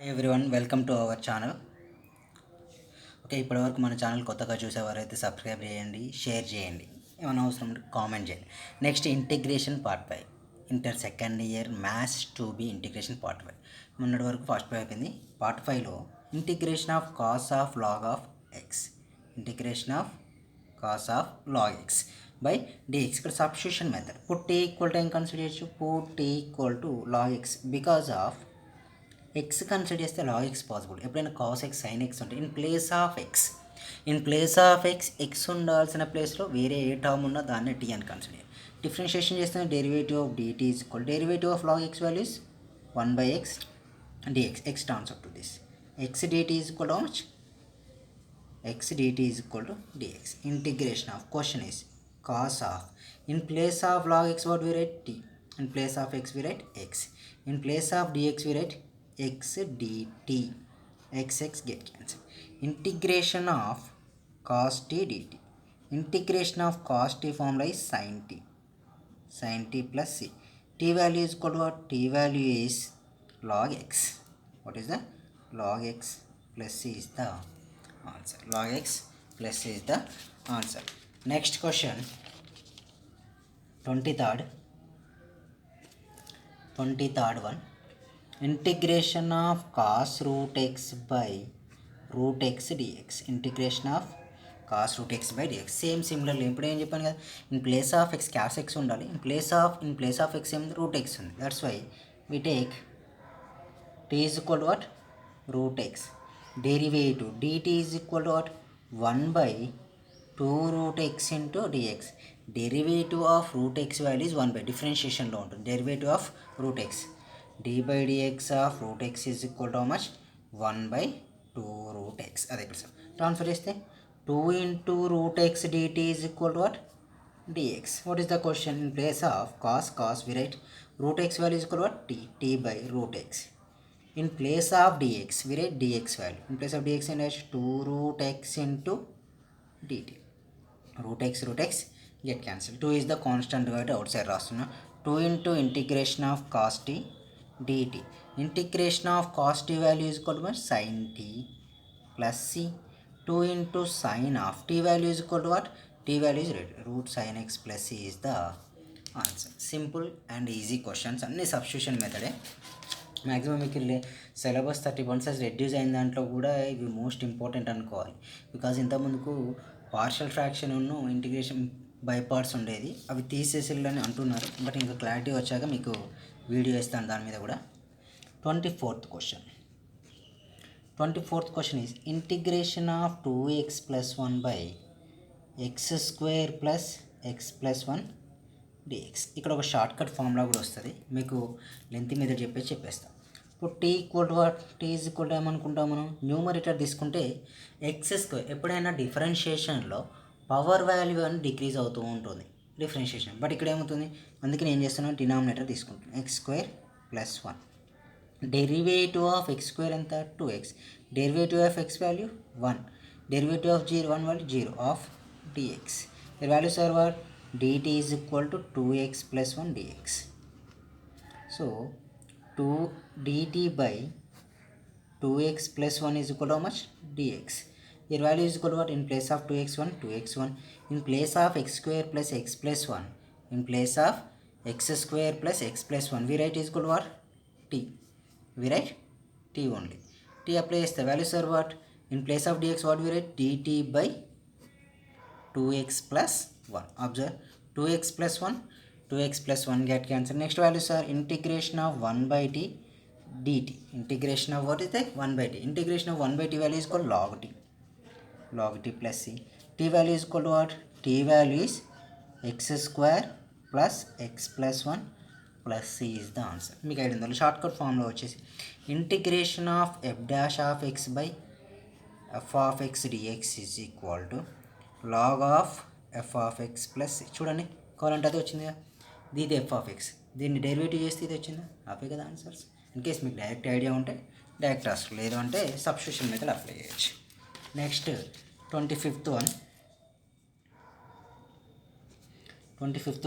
Hey everyone, welcome to our channel. Okay, ఇప్పటివరకు మన channel కొత్తగా చూసేవారైతే సబ్స్క్రైబ్ చేయండి, షేర్ చేయండి, ఏమైనా అవసరం ఉంటే కామెంట్ చేయండి. Next integration part 5, inter second year maths 2B integration part 5. మొన్నటి వరకు ఫస్ట్ 5 అయిపోయింది. పార్ట్ 5లో integration of cos of log of x, integration of cos of log x by dx. ఇక్కడ substitution method. Put t equal to ఏం consider చేయొచ్చు? Put t equal to log x. Because of x consider చేస్తే log x possible. ఎప్పుడైనా cos x sine x ఉంటే in place of X X ఉండాల్సిన ప్లేస్లో వేరే ఏ term ఉన్నా దాన్ని టీ అని కన్సిడర్ చేయాలి. డిఫరెన్షియేషన్ చేస్తే derivative of DT is equal derivative of log X values 1/x dx. x transfer to this x dt is equal to how much? x dt is equal to dx. Integration of question is cos of, in place of log x what we write? T. In place of x we write x. In place of dx we write x dt. x get cancelled. Integration of cos t dt. Integration of cos t formula is sin t plus c. T value is equal to what? T value is log x. What is the log x plus c is the answer. Log x plus c is the answer. Next question, 23rd one. Integration of cos root x by root x dx. Integration of cos root x by dx. Same similarly ఇప్పుడు ఏం చెప్పాను కదా, in place of x cos x ఉండాలి. In place of x ఏమి root x ఉంది. That's why we take t is equal to what? Root x. Derivative dt is equal to what? 1/2 root x into dx. Derivative of root x value is 1/, differentiation లో ఉంటుంది. Derivative of root x, d by dx of root x is equal to how much? 1/2 root x. అదే ఇక్కడ sir transfer చేస్తే 2 into root x dt is equal to what? dx. What is the question? In place of cos we write root x value is equal to what? t by root x. In place of dx we write dx value. In place of dx and 2 root x into dt. root x get cancelled. 2 is the constant కాబట్టి outside రాస్తున్నా. 2 into integration of cos t dt. Integration of cos t value is equal to sin t plus c. 2 into sin of t value is equal to what? T value is root sin x plus c is the answer. Simple and easy questions. అన్ని substitution మెథడే. Maximum మీకు syllabus 30% reduce అయిన దాంట్లో కూడా ఇవి most important అనుకోవాలి. Because ఇంతకుముందుకు partial fraction ఉన్ను integration by parts ఉండేది, అవి తీసేసేయాలని అంటున్నారు. బట్ ఇంకా క్లారిటీ వచ్చాక మీకు వీడియో ఇస్తాను దాని మీద కూడా. 24th question is integration of 2x plus 1 by x square plus x plus 1 dx. ఇక్కడ ఒక షార్ట్ కట్ ఫార్ములా కూడా వస్తుంది, మీకు లెంత్ మీద చెప్పేస్తాం. ఇప్పుడు T equal to what? T is equal to ఏమనుకుంటాం మనం? న్యూమరేటర్ తీసుకుంటే ఎక్స్ స్క్వేర్. ఎప్పుడైనా డిఫరెన్షియేషన్లో పవర్ వాల్యూ అని డిక్రీజ్ అవుతూ ఉంటుంది డిఫరెన్షియేషన్. బట్ ఇక్కడ ఏమవుతుంది, అందుకే నేను చేస్తున్నాను డినామినేటర్ తీసుకుంటాను. X square plus 1. Derivative of X square ఎంత? 2x. Derivative of X value 1. Derivative of 1 value 0 of dx. The values are what? dt is equal to 2x plus 1 dx. So 2 dt by 2x plus 1 is equal to how much? dx. Your value is equal to what? In place of 2x1. In place of x square plus x plus 1. In place of x square plus x plus 1 we write is equal to what? t. We write t only. t apply the values are what? In place of dx what we write? dt by 2x plus 1. Observe 2x plus 1 get cancelled. Next values are integration of 1 by t dt. Integration of what is that? 1 by t. Integration of 1 by t value is called log t plus c. T value is equal to what? T value is x square plus x plus 1 plus c is the answer. మీకు idea ఉందా? Short cut ఫామ్లో వచ్చేసి integration of f dash of x by f of x dx is equal to log of f of x plus c. చూడండి, కావాలంటే అది వచ్చింది కదా, ఇది ఎఫ్ ఆఫ్ ఎక్స్, దీన్ని డెరివేటివ్ చేస్తే ఇది వచ్చిందా? అవే కదా ఆన్సర్స్. ఇన్ కేస్ మీకు డైరెక్ట్ ఐడియా ఉంటే డైరెక్ట్ రాసుకో, లేదు అంటే సబ్స్టిట్యూషన్ మెథడ్ అప్లై చేయొచ్చు. నెక్స్ట్ 25th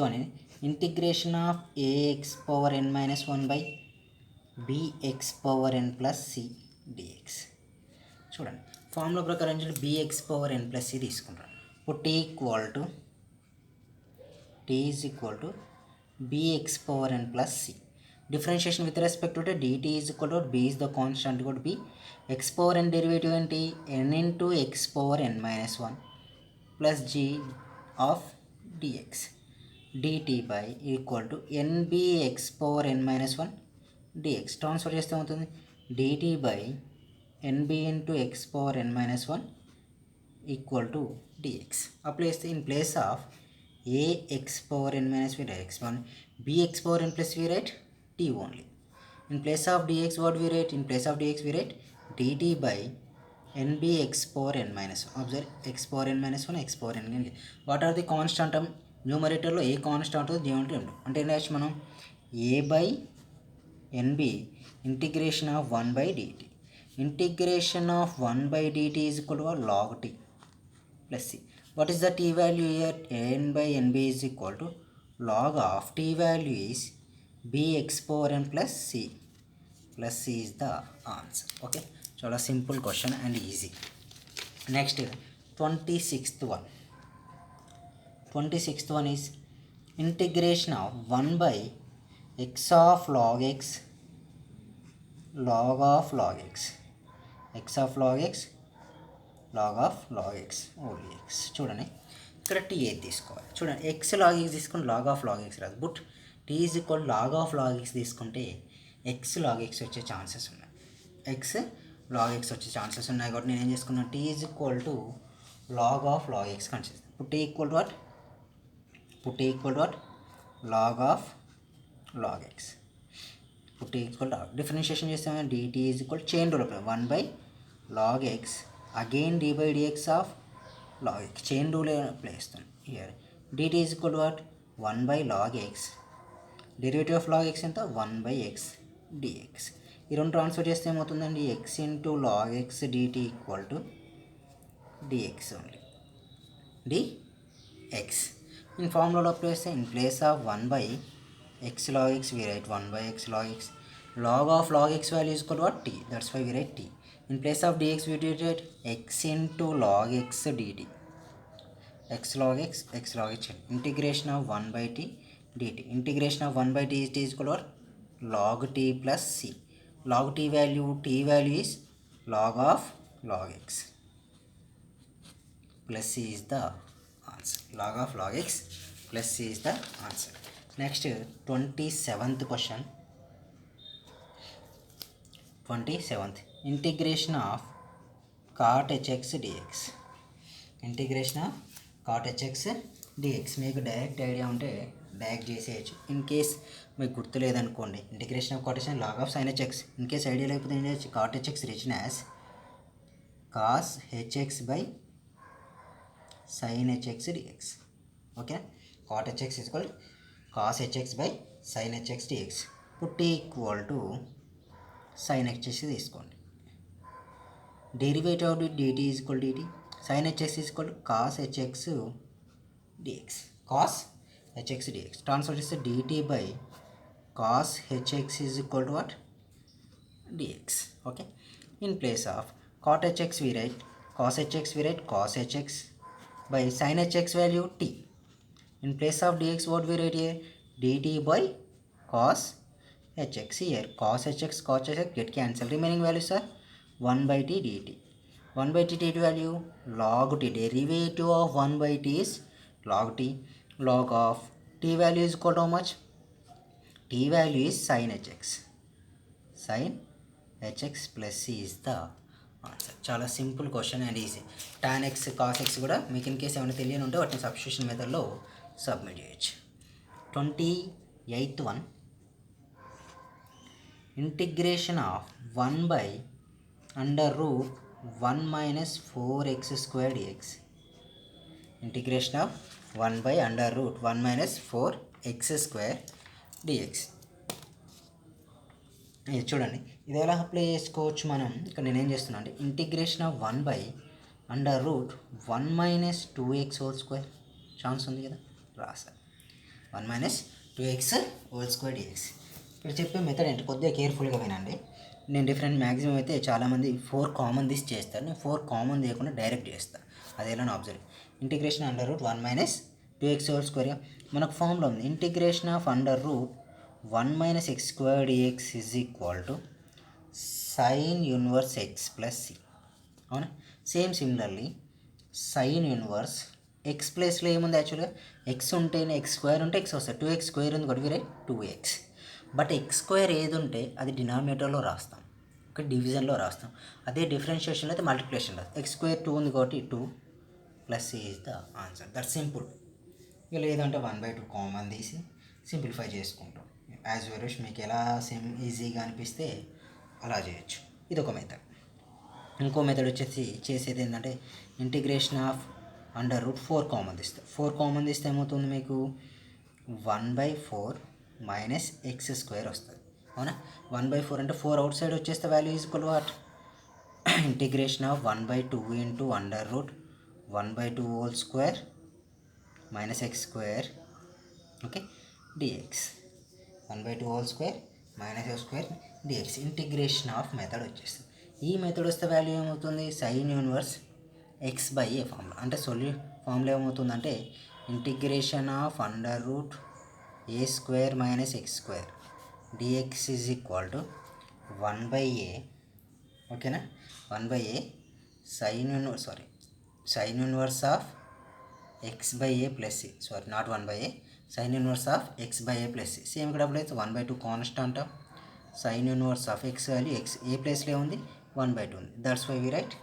one ఇంటిగ్రేషన్ ఆఫ్ ax power n minus 1 by bx power n plus C dx. చూడండి ఫార్ములా ప్రకారం చూడండి bx power n plus C తీసుకుంటాను. ఇప్పుడు t is equal to bx power n plus C. Differentiation with respect to dt is equal to b is the constant కూడా b. x power n derivative ఏంటి n into x power n minus 1 plus g of dx dt by equal to nbx power n minus 1 dx. Transfer చేస్తే అవుతుంది dt by nb into x power n minus 1 equal to dx. Apply చేస్తే in place of ax power n minus we write x1, bx power n plus we write t only. In place of dx what we write? In place of dx we write dt by nbx power n minus 1. Observe x power n minus 1 x power n. What are the constant term? Numerator లో ఏ constant denominator అంటే next మనం a by nb integration of 1 by dt. Integration of 1 by dt is equal to log t plus c. What is the t value here? n by nb is equal to log of t value is bx power n plus c is the answer. Okay, చాలా simple question and easy. Next 26th one is integration of 1 by x of log x log of log x x of log x log of log x only x. చూడండి ఇక్కడ t ఏది తీసుకోవాలి. చూడండి x log x తీసుకుంటే log of log x రాదు, but t is equal log of log x తీసుకుంటే x log x వచ్చే chances ఉన్నాయి. x log x వచ్చే ఛాన్సెస్ ఉన్నాయి కాబట్టి నేను ఏం చేసుకున్నాను, t is equal to log of log x consider. ఇప్పుడు t equal to what, log of log x. ఇప్పుడు t ఈక్వల్ టు డిఫరెన్షియేషన్ చేస్తామని dt is equal chain rule 1 by log x again d by dx of log x. chain rule apply చేస్తాం here. dt is equal to what, 1 by log x, derivative of log x ఎంత 1 by x dx. ఈ రెండు transfer చేస్తే ఏమవుతుందండి, x into log x dt equal to dx only dx. In ఫార్ములాలో apply చేస్తే in place of 1 by x log x we write 1 by x log x. log of log x value is equal to what, t, that's why we write t. In place of dx we did it x into log x dt. x log x integration of 1 by t dt. integration of 1 by t is equal to log t plus c. log t value is log of log x plus c is the answer. log of log x plus c is the answer. Next 27th question. 27th integration of cot hx dx. Integration of cot hx dx. మీకు direct idea ఉంటే direct చేసేయచ్చు. In case మీకు గుర్తులేదనుకోండి, integration of cot hx log of sin hx. In case idea లేకపోతే ఏం చేయొచ్చు, cot hx written as cos hx by sin hx dx. Okay, cot hx is called cos hx by sin hx dx. ఇప్పుడు t equal to sin hx తీసుకోండి. Derivative of dt is equal dt. sin hx is equal cos hx dx. cos hx dx transfer చేస్తే dt by cos hx is equal to what, dx. Okay, in place of cot hx we write cos hx by sin hx value t. In place of dx what we write here, dt by cos hx. Here cos hx get cancelled, remaining values are 1 by t dt. 1 by t dt value log t, derivative of 1 by t is log t. log of t value is equal to how much, t value is sin hx plus c is the answer. చాలా simple question and easy. tan x cos x కూడా మీకు in case ఏమైనా తెలియని ఉంటే వాటిని substitution మెథడ్లో submit చేయొచ్చు. 28th one integration of 1 by under root 1 minus 4x square dx. Integration of 1 by under root 1 minus 4x square dx. ఇది చూడండి, ఇది ఎలా అప్లై చేసుకోవచ్చు మనం. ఇక్కడ నేనేం చేస్తున్నా అంటే integration of 1 by under root 1 minus 2x whole square chance ఉంది కదా, రాసా 1 minus 2x whole square dx. ఇక్కడ చెప్పే మెథడ్ ఏంటి కొద్దిగా కేర్ఫుల్గా వినండి. నేను డిఫరెంట్ మ్యాక్సిమం అయితే చాలామంది 4 కామన్ తీసి చేస్తారు. నేను 4 కామన్ తీయకుండా డైరెక్ట్ చేస్తాను. అదేలా observe. Integration under root 1 - 2x whole square. మనకు ఫార్ములా ఉంది. Integration of under root 1 - x square dx is equal to sine inverse x plus c. అవునా? Same similarly sine inverse x ప్లేస్లో ఏముంది? యాక్చువల్గా ఎక్స్ ఉంటేనే ఎక్స్ స్క్వేర్ ఉంటే X వస్తుంది. 2x square ఉంది కాబట్టి right 2x. But X square ఏది ఉంటే అది డినామినేటర్లో రాస్తాం, ఓకే, డివిజన్లో రాస్తాం. అదే డిఫరెన్షియేషన్లో అయితే మల్టిప్లికేషన్లో ఎక్స్ స్క్వేర్ 2 ఉంది కాబట్టి 2 plus C is the answer. That simple. ఇక లేదంటే 1/2 కామన్ తీసి సింప్లిఫై చేసుకుంటాం. యాజ్ వెల్ విష్ మీకు ఎలా ఈజీగా అనిపిస్తే అలా చేయొచ్చు. ఇది ఒక మెథడ్. ఇంకో మెథడ్ వచ్చేసి చేసేది ఏంటంటే integration of under route 4 common తీస్తే 4 కామన్ తీస్తే ఏమవుతుంది మీకు 1/4 - x స్క్వేర్ వస్తుంది. అవునా? 1/4 అంటే 4 అవుట్ సైడ్ వచ్చేస్తే value is equal what integration of 1/2 into under root 1/2 whole square minus X square, okay, DX. 1/2 whole square minus X square DX. Integration of method వచ్చేస్తుంది. ఈ మెథడ్ వస్తే వాల్యూ ఏమవుతుంది? Sine inverse x/a formula. అంటే formula ఏమవుతుందంటే integration of under root a square minus X square dx is equal to 1/a, ఓకేనా, 1/a sine inverse of x/a plus C. Sorry, not 1/a, sine inverse of x/a plus C. Same ఇక్కడ అప్పుడు అయితే 1/2 constant of sine inverse of x value x ఏ ప్లేస్లో ఉంది 1/2 ఉంది. That's why we write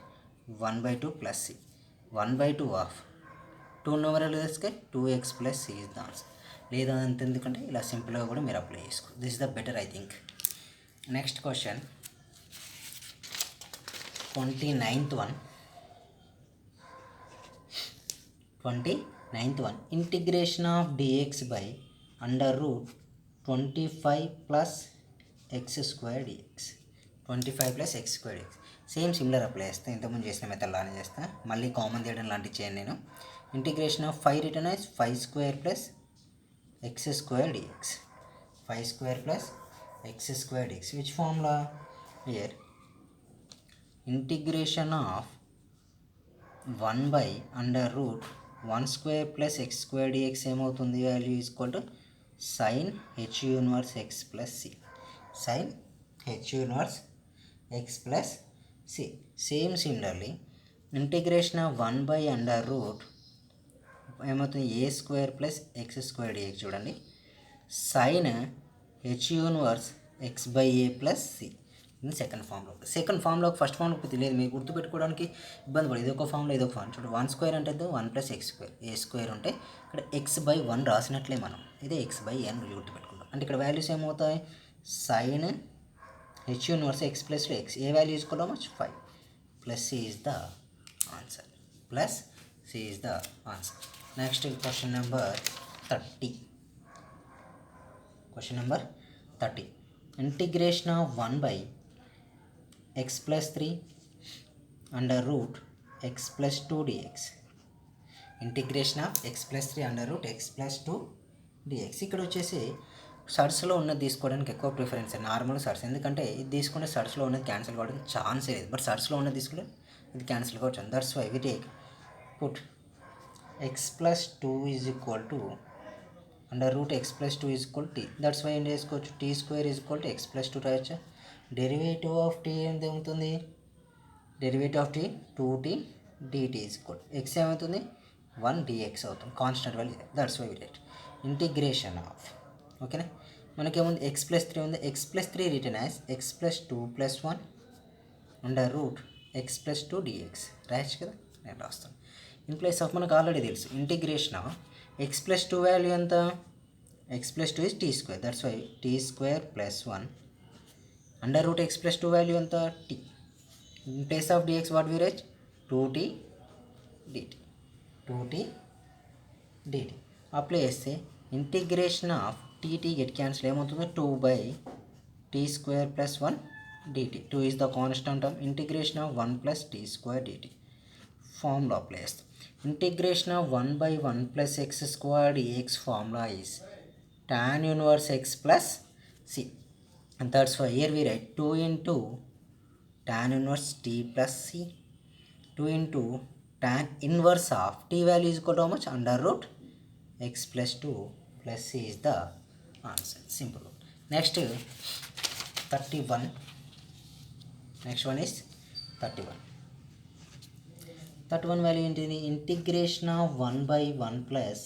1/2 plus C. 1/2 of 2 numeral వేస్తే 2x plus C is the answer. లేదా అంత ఎందుకంటే ఇలా సింపుల్గా కూడా మీరు అప్లై చేసుకో. This is the better I think. Next question 29th one. Integration of dx by under root 25 plus x square dx. 25 plus x square dx. Same similar apply చేస్తాను. ఇంతకుముందు చేసిన మెథడ్ లానే చేస్తాను. మళ్ళీ కామన్ తీయడం లాంటివి చేయను నేను. Integration of 5 return as 5 square plus x square dx. 5 square plus x square dx. Which formula here? Integration of 1/√1 square plus x square dx ఏమవుతుంది? Value is equal to sine H universe x plus c. Sine H universe x plus C. Same similarly integration of 1/√, ఏమవుతుంది? A square plus x square dx. చూడండి, sine H inverse x/a plus c. Second ఫామ్లో first ఫామ్లోకి తెలియదు మీకు గుర్తుపెట్టుకోవడానికి ఇబ్బంది పడదు. ఇదొక ఫామ్లో ఇదొక ఫామ్. చూడండి, 1 స్క్వేర్ అంటే 1 + x స్క్వేర్, ఏ స్క్వేర్ ఉంటే ఇక్కడ x/1 రాసినట్లే మనం. ఇదే x/n గుర్తుపెట్టుకుంటాం. అంటే ఇక్కడ వాల్యూస్ ఏమవుతాయి? సైన్ హెచ్ యూనివర్స్ ఎక్స్ ప్లస్లో ఎక్స్. ఏ వాల్యూ తీసుకోవడం 5 plus C is the answer. Plus C is the answer. Next question number 30. Integration of 1/x + 3 under root x + 2 dx. Integration of x + 3 under root x + 2 dx. ఇక్కడ వచ్చేసి సర్స్లో ఉన్నది తీసుకోవడానికి ఎక్కువ preference, normal sirs. ఎందుకంటే ఇది తీసుకుంటే సర్స్లో ఉన్నది క్యాన్సిల్ కావడానికి ఛాన్సే లేదు. బట్ సర్స్లో ఉన్నది తీసుకుంటే ఇది క్యాన్సిల్ కావచ్చు. That's why we take put x + 2 is equal to under root x + 2 is equal t. That's why ఏం చేసుకోవచ్చు? t² is equal to x + 2 రాయొచ్చా? డెరివేటివ్ ఆఫ్ t ఎంత ఉంటుంది? Derivative of t 2t dt is equal x ఏమవుతుంది? 1 dx అవుతుంది. Constant value. That's why we write integration of, ఓకేనా. మనకేముంది? x + 3 ఉంది. x + 3 return as x + 2 + 1 under root x + 2 dx రాయొచ్చు కదా. నేను రాస్తాను. ఇన్ ప్లేస్ ఆఫ్ మనకు ఆల్రెడీ తెలుసు ఇంటిగ్రేషన్ ఆఫ్ x + 2 వాల్యూ ఎంత? x + 2 is t². That's why t² + 1 under root x + 2 value ఎంత? t. In place of dx what we write? 2t dt. 2t dt apply చేస్తే integration of tt get cancel ఏమవుతుంది? 2/t² + 1 dt. 2 is the constant of integration of 1 + t² dt. Formula apply చేస్తాం. Integration of 1/1 + x² dx formula is tan inverse x plus c. and that's why here we write 2 into tan inverse t plus c, 2 into tan inverse of t value is equal to how much? Under root x plus 2 plus c is the answer. Simple. Next 31. Next one is 31. 31 value into the integration of 1 by 1 plus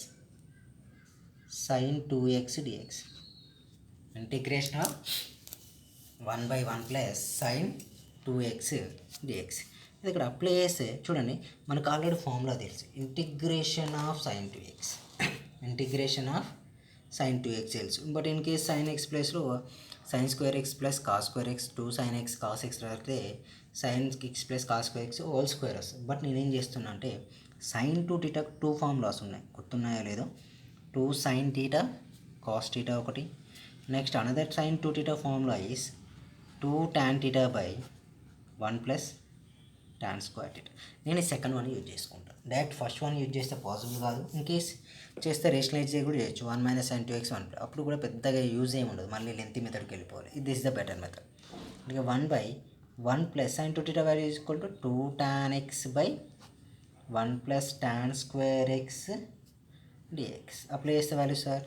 sin 2x dx. Integration of 1 by 1 plus sin 2x dx. ఇది ఇక్కడ apply చేస్తే చూడండి, మనకు ఆల్రెడీ formula తెలుసు, integration of sine 2x. Integration of sine 2x తెలుసు. But in case sine x ప్లస్లో sine square X plus cos square x 2 sin x cos x రాస్తే sine x plus cos square x whole square వస్తుంది. But నేనేం చేస్తున్నా అంటే sign 2 theta 2 formulas ఉన్నాయి, గుర్తున్నాయో లేదో. 2 sin theta cos theta ఒకటి. Next another sin 2 theta formula is 2 tan theta by 1 plus tan square theta. నేను ఈ సెకండ్ వన్ యూజ్ చేసుకుంటాను. డైరెక్ట్ ఫస్ట్ వన్ యూజ్ చేస్తే పాసిబుల్ కాదు. ఇన్ కేస్ చేస్తే రేషనలైజ్ కూడా చేయొచ్చు. 1 మైనస్ sin 2x 1, అప్పుడు కూడా పెద్దగా యూజ్ ఏమి ఉండదు, మళ్ళీ లెంత్ మెథడ్కి వెళ్ళిపోవాలి. This is the better method. ఇక 1 by 1 plus sin 2 theta value is equal to 2 tan x by 1 plus tan square x dx. Apply చేస్తే value sir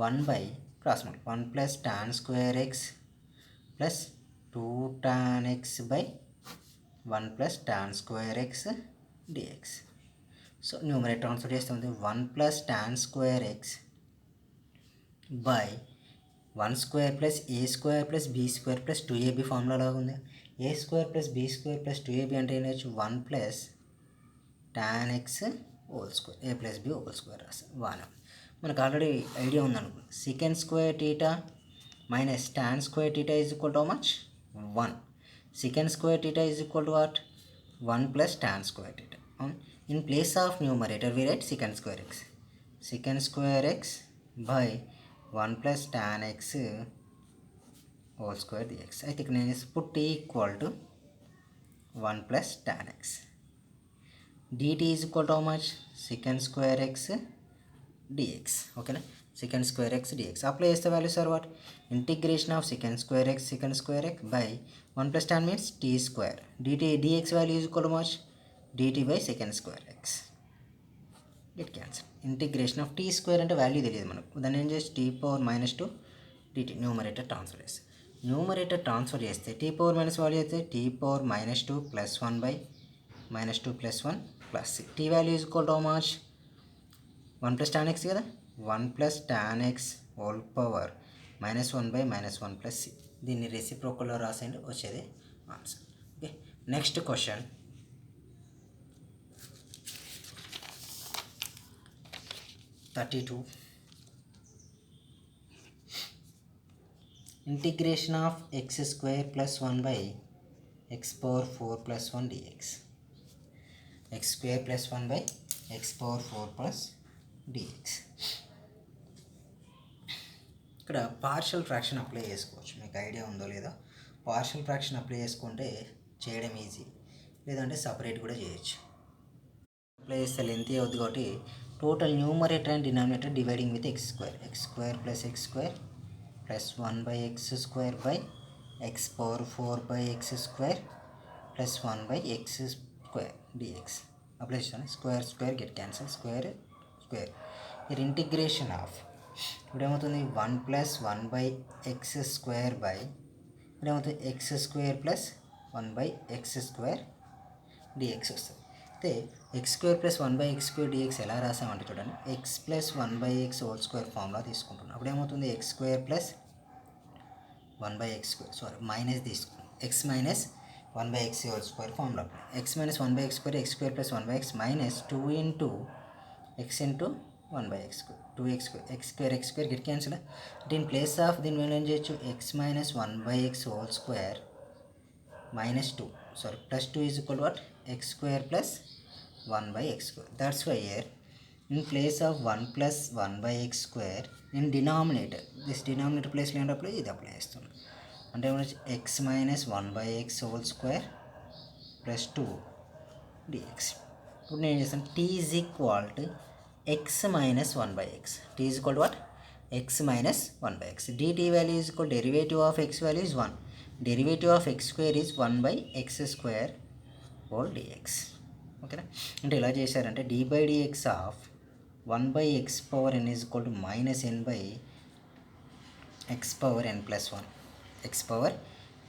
1 by cross multi 1 plus tan square X plus 2 tan x by 1 plus tan square x dx. So numerator transfer చేస్తుంది 1 plus tan square X by 1 square plus a square plus be square plus 2ab formula లాగా ఉంది. A square plus be square plus 2ab అంటే ఏం చేయొచ్చు, 1 plus tan x whole square, a plus b whole square రాస్తాం. 1 మనకు already idea ఉందనుకో, second square theta minus tan square theta is equal to how much 1. secant square theta is equal to what? 1 plus tan square theta. In place of numerator we write secant square x. Secant square x by 1 plus tan x whole square dx. I think I put t equal to 1 plus tan x. dt is equal to how much? Secant square x dx. Okay na? Secant square x dx. Apply the values are what? Integration of secant square x by 1 plus tan means t square. dt dx value is equal to much? dt by secant square x. Get cancel. Integration of t square అంటే value తెలియదు మనకు, దాన్ని ఏం చేసి t power minus 2 dt numerator transfer చేస్తే, numerator transfer చేస్తే t power minus value అయితే t power minus 2 plus 1 by minus 2 plus 1 plus c. t value is equal to how much? 1 plus tan x కదా, 1 plus tan x whole power minus 1 by minus 1 plus c. దీన్ని రెసిప్రోకల్లో రాసేయండి, వచ్చేది answer. Okay, next question 32. Integration of x square plus 1 by x power 4 plus 1 dx. x square plus 1 by x power 4 plus dx. ఇక్కడ partial fraction apply చేసుకోవచ్చు, మీకు idea ఉందో లేదో. Partial fraction apply చేసుకుంటే చేయడం easy, లేదంటే సపరేట్ కూడా చేయొచ్చు. అప్లై చేస్తే లెంత్ అవుతుంది కాబట్టి total numerator and denominator dividing with x square plus x square plus 1 by x square by x power 4 by x square plus 1 by x square dx. Apply చేస్తాను, square square get cancel, square square. ఇది integration of ఇప్పుడు ఏమవుతుంది 1 plus 1 by x square by ఇప్పుడు ఏమవుతుంది x square plus 1 by x square dx వస్తుంది. అయితే x square plus 1 by x square dx ఎలా రాసామంటే చూడండి, x plus 1 by x whole square formula తీసుకుంటున్నాం. అప్పుడు ఏమవుతుంది x square plus 1 by x square minus తీసుకున్నాం, x minus 1 by x whole square formula. X minus 1 by x square plus 1 by x minus 2 into x into 1 by x square 2x square x square get cancel. దీని place of దీని మీద ఏం చేయొచ్చు, x minus 1 by x whole square minus 2 plus 2 is equal what X square plus 1 by x square. That's why here in place of 1 plus 1 by x square in denominator, this denominator place lo apply ఇది apply చేస్తున్నాం. అంటే ఏమన్నా x minus 1 by x whole square plus 2 dx. ఇప్పుడు నేను చేస్తాను t is equal to x minus 1 by x. t is equal to what? x minus 1 by x. dt value is equal derivative of x value is 1. Derivative of x square is 1 by x square whole dx. ఓకేనా, అంటే ఎలా చేశారంటే d by dx of 1 by x power n is equal to minus n by x power n plus 1. x power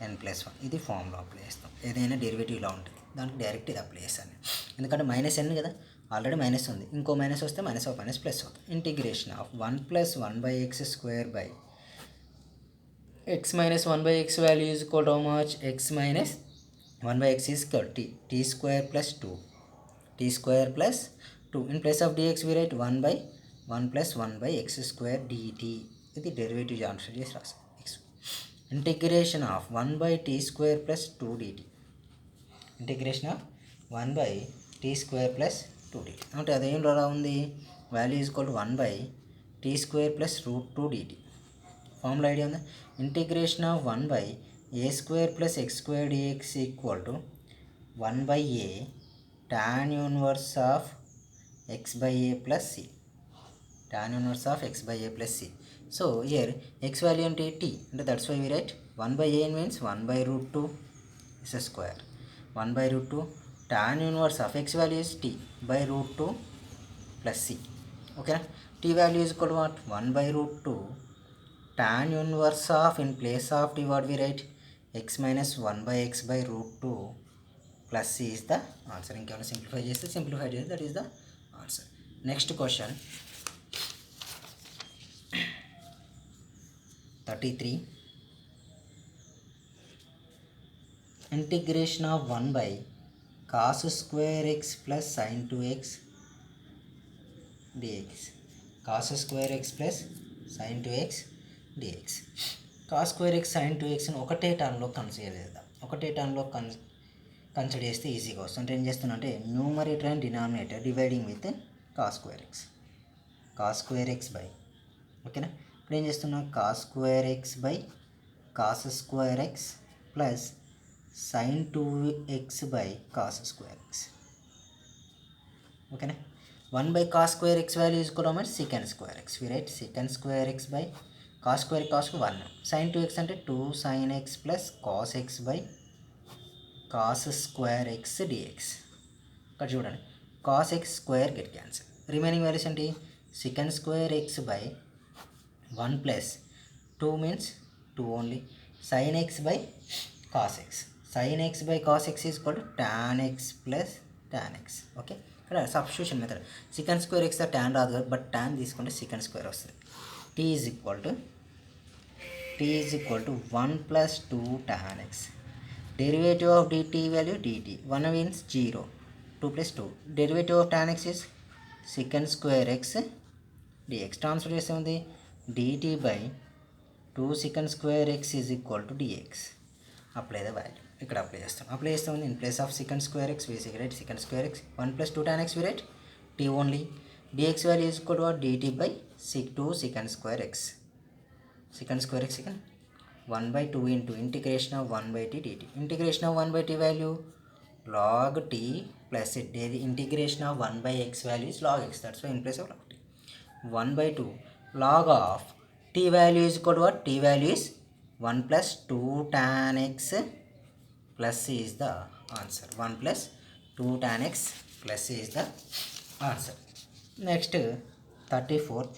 n plus 1 ఇది formula apply చేస్తాం. ఏదైనా derivative ఇలా ఉంటుంది, దానికి డైరెక్ట్ ఇది అప్లై చేస్తాను. ఎందుకంటే మైనస్ n కదా, ఆల్రెడీ మైనస్ ఉంది, ఇంకో మైనస్ వస్తే మైనస్ ఆఫ్ మైనస్ ప్లస్ అవుతుంది. Integration of 1 plus 1 by x square by x minus 1 by x value is equal to how much? x minus 1 by x is equal to t square plus 2. t square plus 2. In place of dx we write 1 by 1 plus 1 by x square dt. ఇది derivative answer చేసి రాస్తాం. Integration of 1 by t square plus 2 dt. Integration of 1 by t square plus 2 dt. అంటే అదేం ఎలా ఉంది? Value is equal to 1 by t square plus root 2 dt. Formula idea ఉందా? Integration of 1 by a square plus x square dx equal to 1 by a tan inverse of x by a plus c. tan inverse of x by a plus c. So here x value అంటే t, అంటే that's why we write 1 by a means 1 by root 2 is a square. 1 by root 2 tan inverse of x value is t by root 2 plus c. Okay, t value is equal to what? 1 by root 2 tan inverse of, in place of t what we write? x minus 1 by x by root 2 plus c is the answer. ఇంకేమైనా simplify చేస్తే that is the answer. Next question 33. Integration of 1 by cos square x plus sin 2x dx. cos square x plus sin 2x dx. cos square x sin 2x ని ఒకటే టర్మ్లో consider చేద్దాం. ఒకటే టర్మ్లో consider చేస్తే ఈజీగా వస్తుంది. అంటే ఏం చేస్తున్నా అంటే numerator and denominator dividing with cos square x. cos square x by, ఓకేనా, ఇప్పుడు ఏం చేస్తున్నా cos square x by cos square x plus sin 2x by cos square x. ఓకేనా, 1 by cos square x value is equal to secant square x. We write secant square x by cos square cos 1. sin 2x అంటే 2 sin x plus cos x by cos square x dx. ఇక్కడ చూడండి cos x square get cancel. Remaining values ఏంటి? secant square x by 1 plus 2 means 2 only. sin x by cos x. sin x by cos x is equal to tan x plus tan x. Okay, ఇక్కడ substitution method. secant square x tan రాదు కదా, but tan తీసుకుంటే secant square వస్తుంది. t is equal to 1 plus 2 tan x. Derivative of dt value dt. 1 means 0. 2 plus 2. Derivative of tan x is secant square x dx. Transfer చేస్తే ఉంది dt by 2 secant square x is equal to dx. Apply the value. ఇక్కడ apply చేస్తే ఉంది in place of secant square x we write secant square x. 1 plus 2 tan x we write t only. dx value is equal to what? dt by 2 secant square x. secant square x secant 1 by 2 into integration of 1 by t dt. Integration of 1 by t value log t plus it. Integration of 1 by x value is log x. That's why in place of log t. 1 by 2 log of t value is equal to what? t value is 1 plus 2 tan x plus c is the answer. 1 plus 2 tan x plus c is the answer. Next 34th.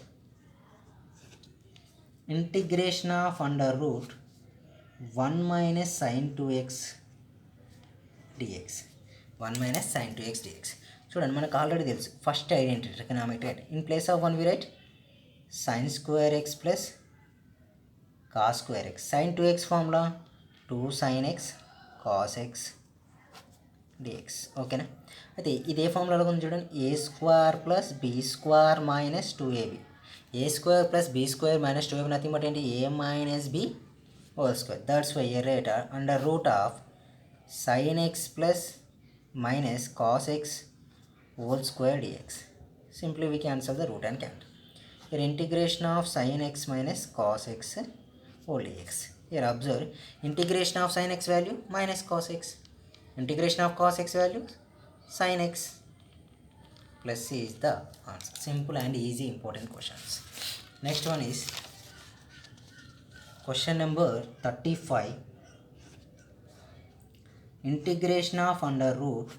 Integration of under root 1 minus sin 2x dx. 1 minus sin 2x dx. చూడండి మనకు already తెలుసు first identity economic right. In place of 1 we write sin square x plus cos square x. sin 2x formula 2 sin x cos x dx. ఓకేనా, అయితే ఇదే ఫార్ములాలో కొంచెం చూడండి a square plus b square minus 2ab. a square plus b square minus 2ab nothing but ఏంటి? a minus b whole square. That's why a right under root of sin x plus minus cos x whole square dx. Simply we cancel the root and cancel. Here integration of sin x minus cos x whole dx. Here observe integration of sin x value minus cos x. Integration of cos x value sin x plus c is the answer. Simple and easy important questions. Next one is question number 35. Integration of under root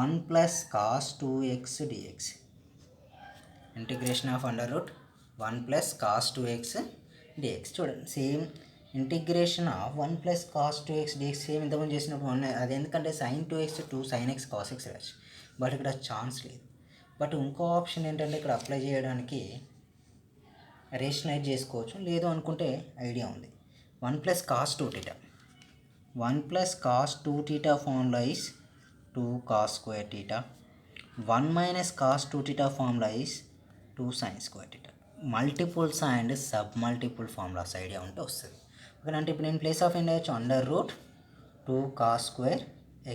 1 plus cos 2x dx. Integration of under root 1 plus cos 2x dx. చూడండి same integration of 1 plus cos 2x dx same ఇంతకుముందు చేసినప్పుడు అది ఎందుకంటే sin 2x 2 sin x cos x రావచ్చు, but ఇక్కడ chance లేదు. But ఇంకో option ఏంటంటే ఇక్కడ అప్లై చేయడానికి రేషనలైజ్ చేసుకోవచ్చు, లేదు అనుకుంటే ఐడియా ఉంది. 1 plus cos 2 θ, 1 plus cos 2 θ formula is 2 cos square θ. 1 minus cos 2 θ formula is 2 sin square θ. Multiples and sub multiple formulas idea ఉంటే వస్తుంది. ఓకే, అంటే ఇప్పుడు నేను ప్లేస్ ఆఫ్ ఏం చేయొచ్చు, under root 2 cos square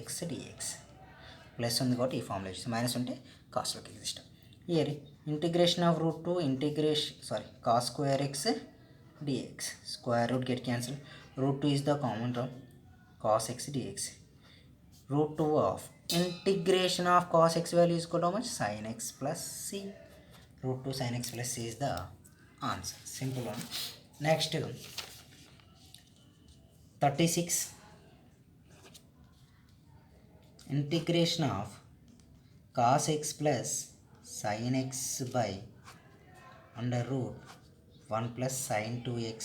x dx. Plus ఉంది కాబట్టి ఈ ఫార్ములా ఇచ్చింది, మైనస్ ఉంటే కాస్ట్లోకి exist. Here integration of root 2 cos square x dx. Square root get cancel. Root 2 is the common term, cos x dx. root 2 of integration of cos x value is equal to how much, sin x plus c. root 2 sin x plus c is the answer. Simple one. Next 36. integration of cos x plus sin x by under root 1 plus sin 2x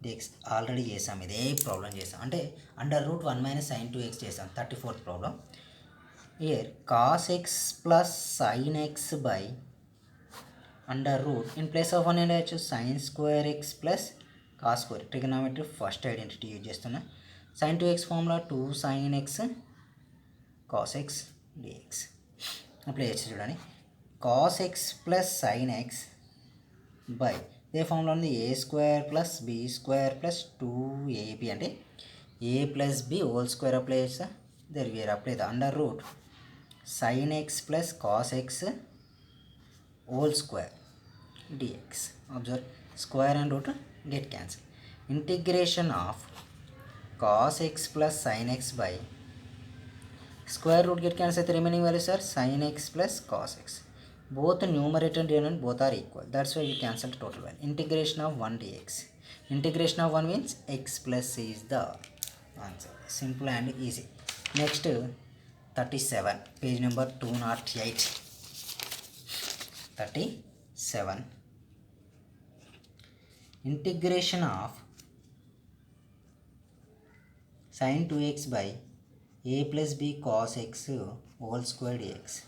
dx. Already చేసాం, ఇదే problem చేసాం, అంటే under root 1 minus sin 2x చేసాం. 34th problem. Here cos x plus sin x by under root in place of 1 ఏంటో sin square x plus cos square. Trigonometry first identity use చేస్తున్నా. sin 2x formula 2 sin x cos x dx. Apply చేసి చూడండి. cos x plus sin x by ఇదే formula ఉంది, a square plus b square plus 2ab, అంటే a plus b whole square apply చేస్తా. There where apply the under root sin x plus cos x whole square dx. Observe, square and root get cancel. Integration of cos x plus sin x by square root get cancel అయితే remaining value sir sin x plus cos x. both numerator and denominator both are equal, that's why we cancel the total value. Integration of 1 dx. Integration of 1 means x plus c is the answer. Simple and easy. Next 37, page number 208. 37. Integration of sin 2x by a plus b cos x whole square dx.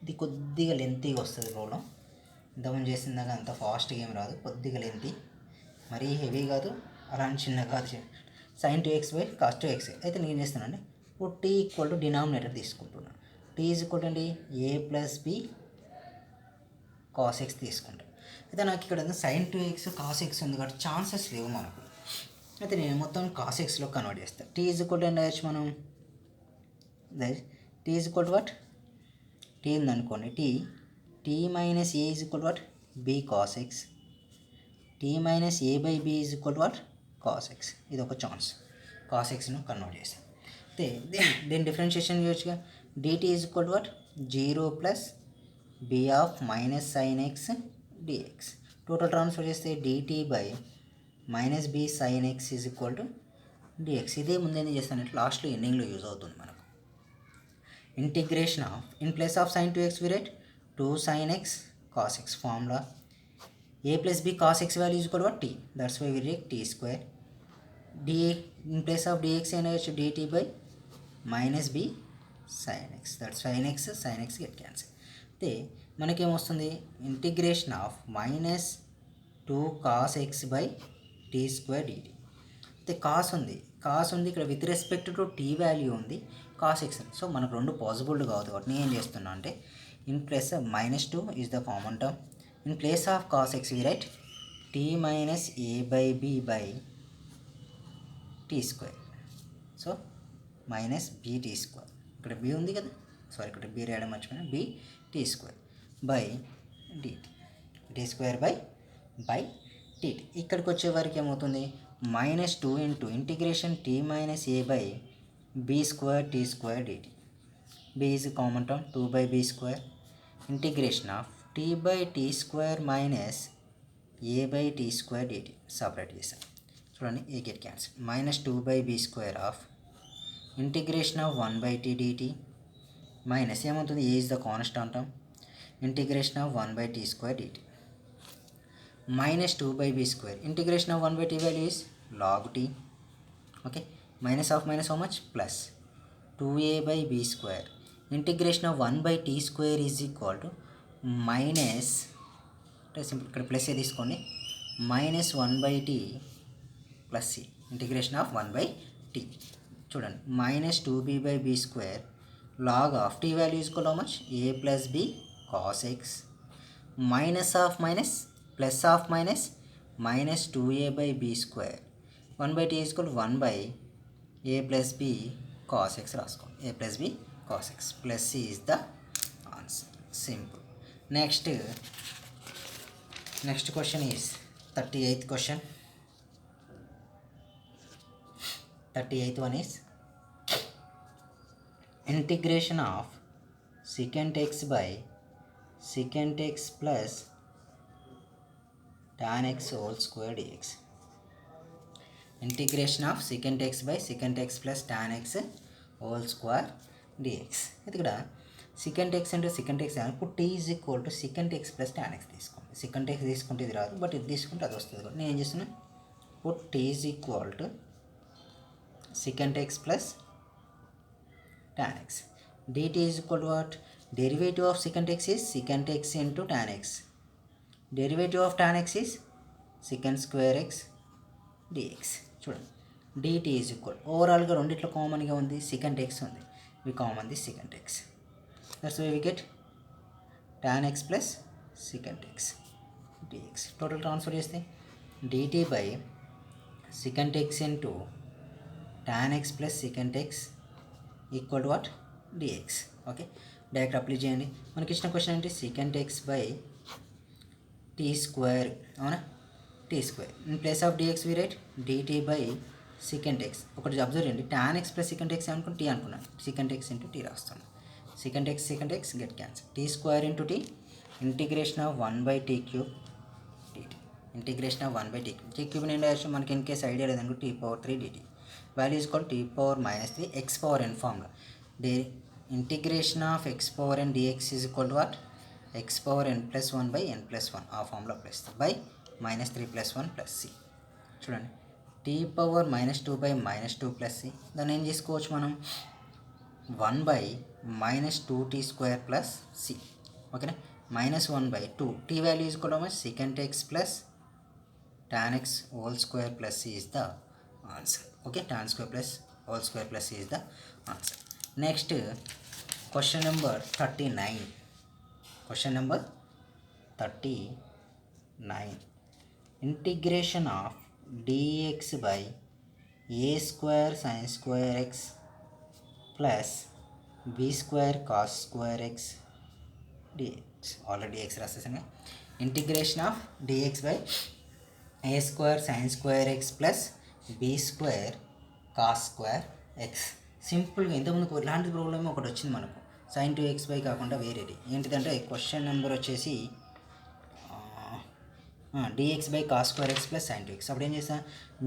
ఇది కొద్దిగా లెంతీగా వస్తుంది problem, ఇంతకుముందు చేసిందాక అంత ఫాస్ట్గా ఏం రాదు, కొద్దిగా lengthy, మరీ హెవీ కాదు అలాంటి చిన్న కాదు. sin 2x by cos 2x అయితే నేను చేస్తానండి. ఇప్పుడు t ఈక్వల్ టు డినామినేటర్ తీసుకుంటున్నాను. t ఈజ్ ఈక్వల్ టు అండి ఏ ప్లస్ బి cos x తీసుకుంటాను. అయితే నాకు ఇక్కడ sin 2x cos x ఉంది కాబట్టి ఛాన్సెస్ లేవు మనకు. అయితే నేను మొత్తం cos xలో కన్వర్ట్ చేస్తాను. t ఈజ్ ఈక్వల్ టు అండి మనం t is equal to what, t ఉందనుకోండి, t minus A is equal to what, b cos x. t minus A by B is equal to what, cos x. ఇది ఒక chance, cos xను convert చేస్తాం. అయితే దీని differentiation చేయొచ్చుగా. dt is equal to what, 0 plus b of minus sin x dx. Total transfer చేస్తే dt by minus b sin x is equal to dx. ఇదే ముందు ఏం చేస్తానంటే లాస్ట్లో ఎండింగ్లో యూజ్ అవుతుంది మనకు. Integration of in place of sin 2x we write 2 sin x cos x. Formula a plus b cos x value is equal to what, t. That's why we write t square. dx in place of dx and dt by minus b sin x. That's sin x get cancel. అయితే మనకేమొస్తుంది, integration of minus 2 cos x by t square dt. అయితే cos ఉంది ఇక్కడ with respect to t value ఉంది, cos x. So మనకు రెండు possible కాదు కాబట్టి నేను ఏం చేస్తున్నా అంటే in place -2 is the common term. In place of cos x we write t minus A by b by t square. So minus b t square, ఇక్కడ బి ఉంది కదా, సారీ ఇక్కడ బి రాయడం మర్చిపోయినా, b t square by d t, t square by t t. ఇక్కడికి వచ్చే వరకు ఏమవుతుంది, -2 into integration t minus A by b square t square d t. b is common term 2 by b square. Integration of t t by t square minus A by t square d t separate చేసాం. చూడండి a get cancel. Minus 2/b square of integration of 1/t dt minus ఏమవుతుంది, a is the constant term, integration of 1/t square dt minus 2/b square. Integration of 1/t value is log t. Okay. Minus of minus how much? Plus 2a/b square. Integration of 1/t square is equal to minus, simple ఇక్కడ plus ఏ తీసుకోండి, minus 1/t plus c. Integration of 1/t. చూడండి minus 2b/b square log of t value is equal to how much? a plus b cos x minus of minus plus of minus minus 2a/b square 1/t is equal to 1/a plus b cos x రాసుకోండి. a plus b cos x plus c is the answer. Simple. Next question is 38th question. 38th one is integration of secant x by secant x plus tan x whole square dx. Integration of secant x by secant x plus tan x whole square dx. ఇది ఇక్కడ secant x అంటే secant x ఇప్పుడు t is equal to secant x plus tan x తీసుకోండి. secant x తీసుకుంటే ఇది రాదు, but ఇది తీసుకుంటే అది వస్తుంది. నేను ఏం చేస్తున్నా, ఇప్పుడు t is equal to secant x plus tan x. dt is equal to what? Derivative of secant x is secant x into tan x. Derivative of tan x is secant square x dx. చూడండి dt is equal, ఓవరాల్గా రెండిట్లో కామన్గా ఉంది secant x ఉంది, we common the secant x. That's why we get tan x plus secant x dx. Total transfer చేస్తే dt by secant x into tan x plus secant x equal to what? dx. Okay, direct apply చేయండి. మనకి ఇచ్చిన question ఏంటి, secant x by t square, అవునా, t square. In place of dx we write dt by secant x. ఒకటి observe చేయండి, tan x plus secant x అనుకుని t అనుకున్నాను, secant x into t రాస్తాను. secant x get cancel. t square into t, integration of 1/t cube dt. Integration of 1/t cube. t cube నేను రాసి మనకి in case idea లేదనుకో t⁻3 dt. Value is called t⁻−3 x⁻n formula. Integration of x⁻n dx is equal to what? x⁻n plus 1 by n plus 1 ఆ formula plus by -3 plus 1 plus c. చూడండి t⁻−2 by -2 plus c, దాన్ని ఏం చేసుకోవచ్చు మనం, 1 by -2t square plus c. ఓకేనా, -1/2. t value is equal to secant x plus tan x whole square plus c is the answer. Okay, tan square plus whole square plus c is the answer. Next, question number 39. Question number 39. Integration of dx by a square sin square x plus b square cos square x dx. Already x రాసేసాను. Integration of dx by a square sin square x plus b square cos square x. సింపుల్గా ఇంతకుముందుకు ఇలాంటి problem ఒకటి వచ్చింది మనకు, sin 2x by కాకుండా వేరేది. ఏంటిదంటే question number వచ్చేసి dx by cos square x plus sin 2x. అప్పుడు ఏం చేస్తా,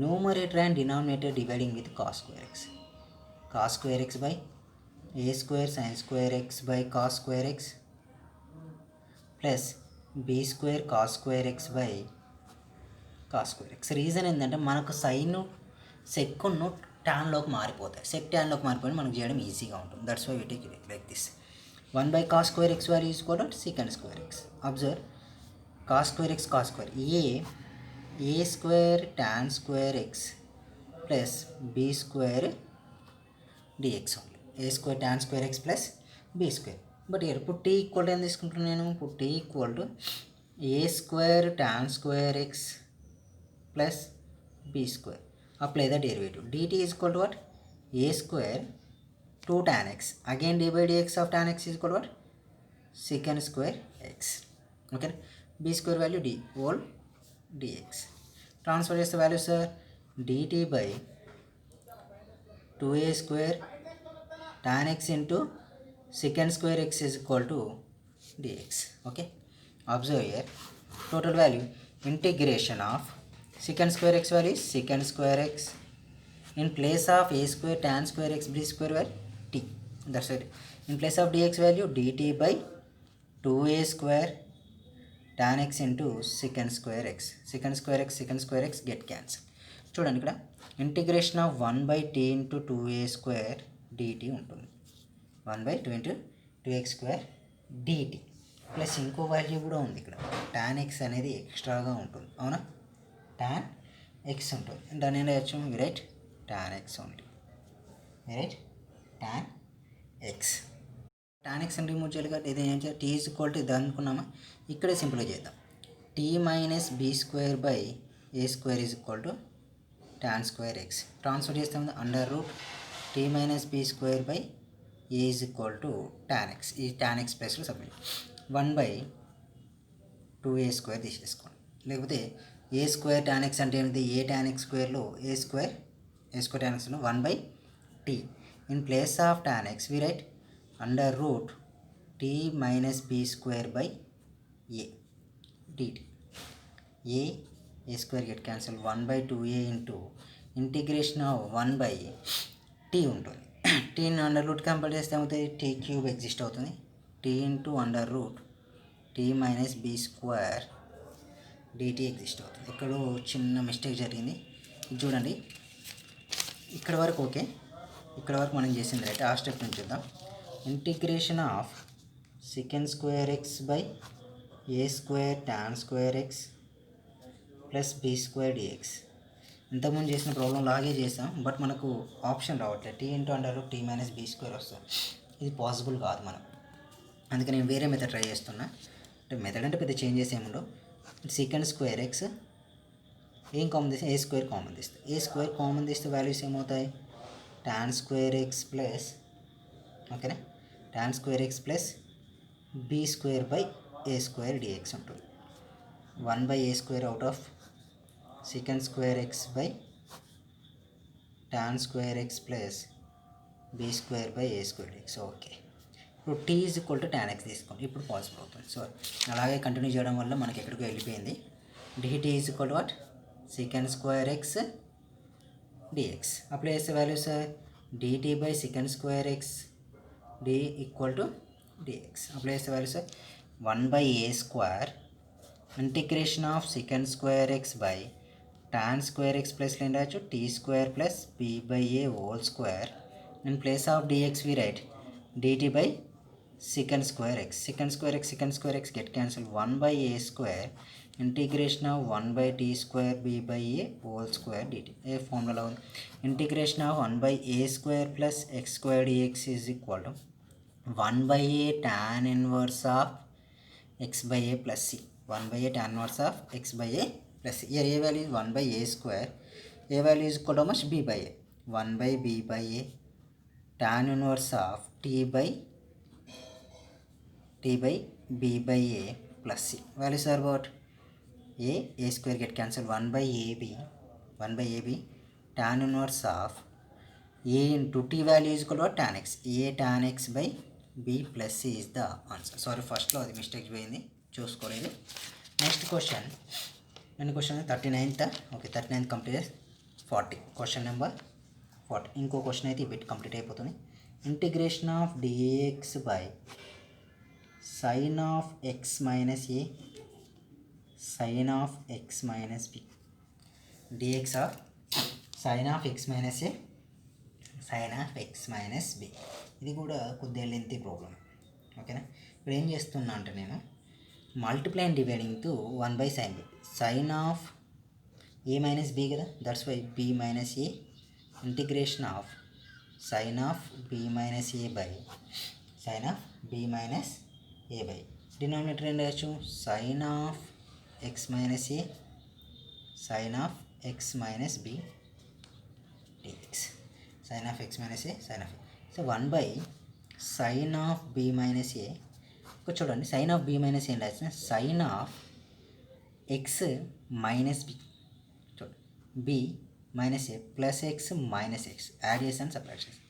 numerator and denominator dividing with cos square x. cos square x by a square sin square x by cos square x plus b square cos square x by cos square x. Reason ఏంటంటే మనకు sign సెక్ను ట్యాన్లోకి మారిపోతాయి, check ట్యాన్లోకి మారిపోయి మనకు చేయడం ఈజీగా ఉంటుంది. That's why we take it like this. 1 by cos square x value is equal to secant square x. Observe, cos square x cos square a square tan square x plus b square dx only. a square tan square x plus b square. But ఇప్పుడు t equal to ఏం తీసుకుంటున్నాను నేను, ఇప్పుడు t equal to a square tan square x plus b square. Apply the derivative. dt is equal to what? a square 2 tan x. Again d by dx of tan x is equal to what? secant square x. Okay, b square value d whole dx. Transfer చేస్తే value sir dt by 2a square tan x into secant square x is equal to dx. Okay, Observe here, total value integration of secant square x value is secant square x. In place of a square tan square x b square value t. That's it. In place of dx value dt by 2a square tan x into secant square x. Secant square x get cancel. చూడండి ఇక్కడ integration of 1/t into 2a square dt ఉంటుంది. 1/2 into 2x square dt plus ఇంకో value కూడా ఉంది ఇక్కడ. tan x అనేది ఎక్స్ట్రాగా ఉంటుంది, అవునా? tan x ఉంటుంది. దాన్ని ఏం రాయొచ్చు? Right tan x only. Right tan x. tan x అని రిమూవ్ చేయాలి కాబట్టి ఇది ఏం చేయాలి? t ఈజ్ ఈక్వల్ టు ఇది అనుకున్నామా? ఇక్కడే సింపుల్గా చేద్దాం. t minus be square by A square is equal to tan స్క్వేర్ x. ట్రాన్స్ఫర్ చేస్తాం under root t minus be square by a is equal to tan x. ఈ tan x ప్లస్లో submit 1/2a square తీసేసుకోండి. లేకపోతే a square tan x అంటే ఏమిటి? A tan x స్క్వేర్లో a square tan xలో 1/t. In place of tan x we write under root t minus be square by A dt. A square get cancel 1/2a into integration of 1/t ఉంటుంది. టీని under root compare చేస్తే ఏమవుతుంది? T cube exist అవుతుంది. T into under root T minus be square DT exist అవుతుంది. ఎక్కడో చిన్న mistake జరిగింది, చూడండి. ఇక్కడ వరకు ఓకే, ఇక్కడ వరకు మనం చేసింది రైట్. ఆ స్టెప్ నుంచి చూద్దాం. Integration of second square X by A square tan square X plus be square DX. ఇంతకుముందు చేసిన ప్రాబ్లం లాగే చేసాం, బట్ మనకు ఆప్షన్ రావట్లేదు. T into under root T minus be square వస్తుంది. ఇది పాసిబుల్ కాదు మనం, అందుకే నేను వేరే మెథడ్ ట్రై చేస్తున్నా. అంటే మెథడ్ అంటే పెద్ద చేంజెస్ ఏముండవు. సెకండ్ స్క్వేర్ ఎక్స్ ఏం కామన్ తీస్తే ఏ స్క్వేర్ కామన్ తీస్తే, ఏ స్క్వేర్ కామన్ తీస్తే వాల్యూస్ ఏమవుతాయి? tan స్క్వేర్ ఎక్స్ ప్లస్, ఓకేనా, tan square X plus be square by A square d x ఉంటుంది. 1/a square out of secant square X by tan square X plus be square by A square x. Okay, ఇప్పుడు t is equal to tan x తీసుకోండి. ఇప్పుడు possible అవుతుంది. So అలాగే continue చేయడం వల్ల మనకి ఎక్కడికో వెళ్ళిపోయింది. dt is equal to what? secant square x dx. Apply చేసే values dt by secant square x d equal to dx. Apply చేసే values 1/a square integration of secant square X by tan square X plus ఏం రాయొచ్చు? T square plus b by a whole square. In place of d x we write dt by secant square x. secant square x get cancel 1/a square integration of 1/t square b by a whole square dt. ఏ formula ఉంది? Integration of 1/a square plus x square dx is equal to 1/a tan inverse of x by a plus c. 1/a tan inverse of x by a plus c. A value 1/a square, a value is equal to much? B by a. 1/b by a tan inverse of t by b by a plus c. Values are about a square get cancel 1/ab tan inverse of A into T value is equal to tan x. A tan x by B plus C is the answer. Sorry, ఫస్ట్లో అది mistake పోయింది, చూసుకోలేదు. Next question, నేను question 39th. Okay, 39th complete 40. Question number 40. ఇంకో question అయితే ఈ bit complete అయిపోతుంది. Integration of DX by sine of X minus A sine of X minus B DX of sine of X minus A sine of X minus B. ఇది కూడా కొద్దిగా lengthy problem, ఓకేనా. ఇప్పుడు ఏం చేస్తున్నా అంటే నేను multiply and dividing to 1/sin b. Sine of A minus b కదా, that's why b minus a integration of sine of B minus A by sine of B minus A by denominator ఏం రాయొచ్చు? Sine of X minus A sine of X minus B d x. Sine of X minus A sine of. So 1/sin of B minus a. ఇక్కడ చూడండి, sine of B minus ఏం రాసిన? Sign of X minus b. చూడండి, b minus ఏ plus x minus x add చేసాను, separate చేసి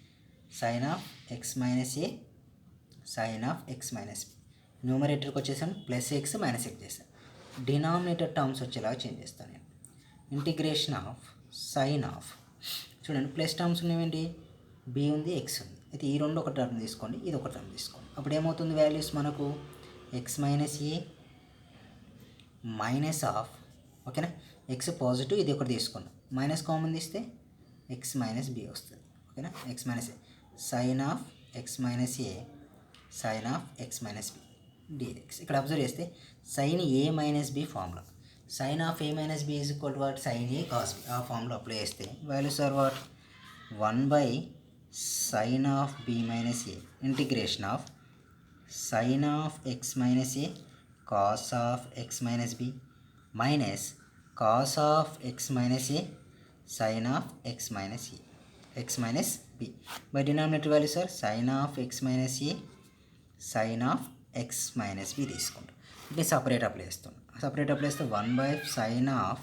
sine of X minus A sine of X minus b. న్యూమరేటర్కి వచ్చేసాను plus x minus x చేశాను. Denominator terms వచ్చేలాగా change చేస్తాను నేను. ఇంటిగ్రేషన్ ఆఫ్ సైన్ ఆఫ్, చూడండి ప్లస్ టర్మ్స్ ఉన్నాయండి, బి ఉంది ఎక్స్ ఉంది. అయితే ఈ రెండు ఒక టర్మ్ తీసుకోండి, ఇది ఒక టర్మ్ తీసుకోండి. అప్పుడు ఏమవుతుంది వాల్యూస్ మనకు X minus A minus of, ఓకేనా, ఎక్స్ పాజిటివ్ ఇది ఒకటి తీసుకున్నాం, మైనస్ కామన్ తీస్తే ఎక్స్ మైనస్ బి వస్తుంది. ఓకేనా, X minus A sine of X minus A sine of X minus B DX. ఇక్కడ అబ్జర్వ్ చేస్తే sine A minus B formula, sine of A minus B is equal to what, sine A cos B. ఆ formula apply చేస్తే values are what, 1/sin of B minus a integration of sine of X minus a cos of X minus B minus cos of X minus A sine of X minus a x minus B. By denominator values are sine of X minus A sine of X minus b తీసుకుంటాం. ఇది separate apply చేస్తాం. Separate apply చేస్తే 1/sin of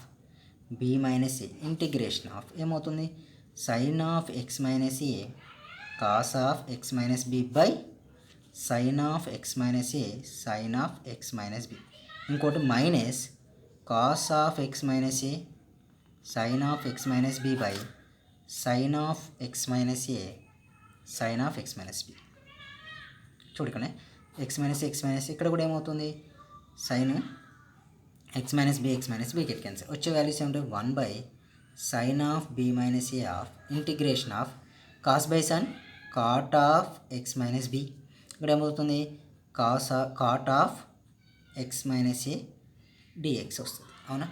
B minus a integration of ఏమవుతుంది, sine of X minus a cos of X minus B by sine of X minus A sine of X minus b. ఇంకోటి minus cos of X minus A sine of X minus B by sine of X minus A sine of X minus b. చూడకనే x minus ఇక్కడ కూడా ఏమవుతుంది, sine x minus b get cancel. వచ్చే values ఏమంటే 1/sin of B minus a of integration of cos by sine cot of X minus b. ఇక్కడ ఏమవుతుంది, cot of X minus a d x వస్తుంది. అవునా,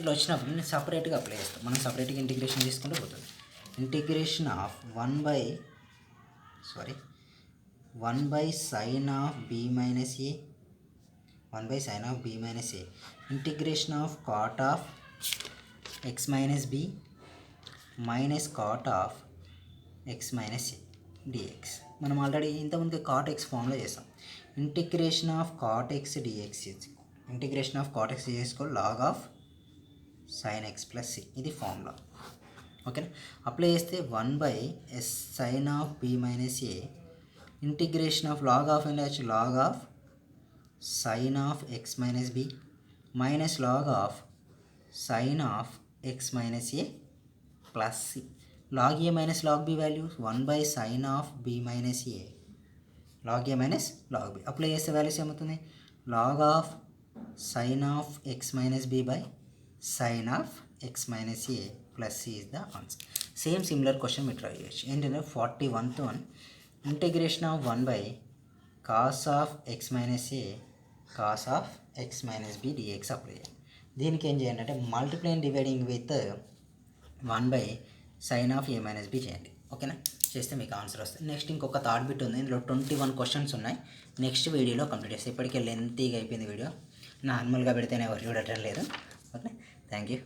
ఇలా వచ్చినప్పుడు నేను సపరేట్గా అప్లై చేస్తాను. మనం సపరేట్గా ఇంటిగ్రేషన్ తీసుకుంటూ పోతుంది. Integration of 1/sin of B minus a 1/sin of B minus a integration of cot of X minus B minus cot of X minus a d x. మనం ఆల్రెడీ ఇంతకుముందు కాట్ ఎక్స్ ఫామ్లో చేసాం. Integration of cot x d x integration of cot x చేసుకో log of sine x plus c, ఇది formula. ఓకేనా, apply చేస్తే 1/sin of B minus a integration of log of అంటే వచ్చి log of sine of X minus B minus log of sine of X minus A plus C. Log A minus log B values 1/sin of B minus A log A minus log B. Apply చేస్తే values ఏమవుతుంది, log of sine of X minus B by sine of X minus A plus C is the answer. Same similar question మీరు try చేయొచ్చు. ఏంటంటే 41th one integration of 1/cos of X minus a cos of X minus B dx apply చేయాలి. దీనికి ఏం చేయండి అంటే multiply and dividing with 1/sin of A minus b చేయండి. ఓకేనా, చేస్తే మీకు ఆన్సర్ వస్తుంది. నెక్స్ట్ ఇంకొక థర్డ్ బిట్ ఉంది, ఇందులో 21 క్వశ్చన్స్ ఉన్నాయి. నెక్స్ట్ వీడియోలో కంప్లీట్ చేస్తే ఇప్పటికే లెంతీగా అయిపోయింది వీడియో, నార్మల్గా పెడితేనే ఎవరు చూడటం లేదు. Okay, thank you.